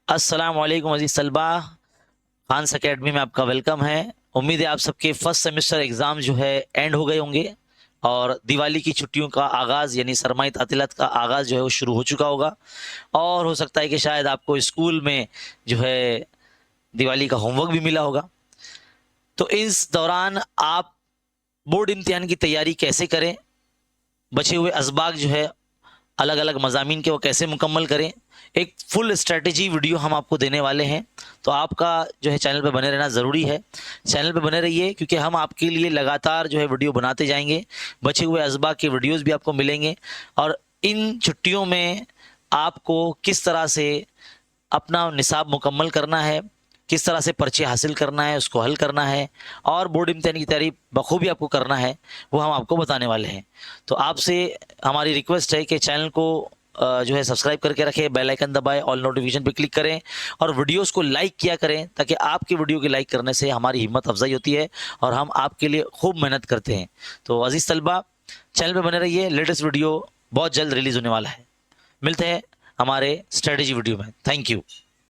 السلام علیکم عزیز طلبہ، خانس اکیڈمی میں آپ کا ویلکم ہے۔ امید ہے آپ سب کے فرسٹ سیمسٹر ایگزام جو ہے اینڈ ہو گئے ہوں گے اور دیوالی کی چھٹیوں کا آغاز یعنی سرمائی تعطیلات کا آغاز جو ہے وہ شروع ہو چکا ہوگا، اور ہو سکتا ہے کہ شاید آپ کو اسکول میں جو ہے دیوالی کا ہوم ورک بھی ملا ہوگا۔ تو اس دوران آپ بورڈ امتحان کی تیاری کیسے کریں، بچے ہوئے اسباق جو ہے الگ الگ مضامین کے وہ کیسے مکمل کریں، ایک فل اسٹریٹجی ویڈیو ہم آپ کو دینے والے ہیں۔ تو آپ کا جو ہے چینل پہ بنے رہنا ضروری ہے، چینل پہ بنے رہیے کیونکہ ہم آپ کے لیے لگاتار جو ہے ویڈیو بناتے جائیں گے، بچے ہوئے اسباق کے ویڈیوز بھی آپ کو ملیں گے، اور ان چھٹیوں میں آپ کو کس طرح سے اپنا نصاب مکمل کرنا ہے، کس طرح سے پرچے حاصل کرنا ہے، اس کو حل کرنا ہے، اور بورڈ امتحان کی تیاری بخوبی آپ کو کرنا ہے، وہ ہم آپ کو بتانے والے ہیں۔ تو آپ سے ہماری ریکویسٹ ہے کہ چینل کو جو ہے سبسکرائب کر کے رکھیں، بیل آئیکن دبائیں، آل نوٹیفیکیشن پہ کلک کریں، اور ویڈیوز کو لائک کیا کریں تاکہ آپ کی ویڈیو کے لائک کرنے سے ہماری ہمت افزائی ہوتی ہے اور ہم آپ کے لیے خوب محنت کرتے ہیں۔ تو عزیز طلبہ، چینل پہ بنے رہیے، لیٹسٹ ویڈیو بہت جلد ریلیز ہونے والا ہے۔ ملتے ہیں ہمارے اسٹریٹجی ویڈیو میں۔ Thank you.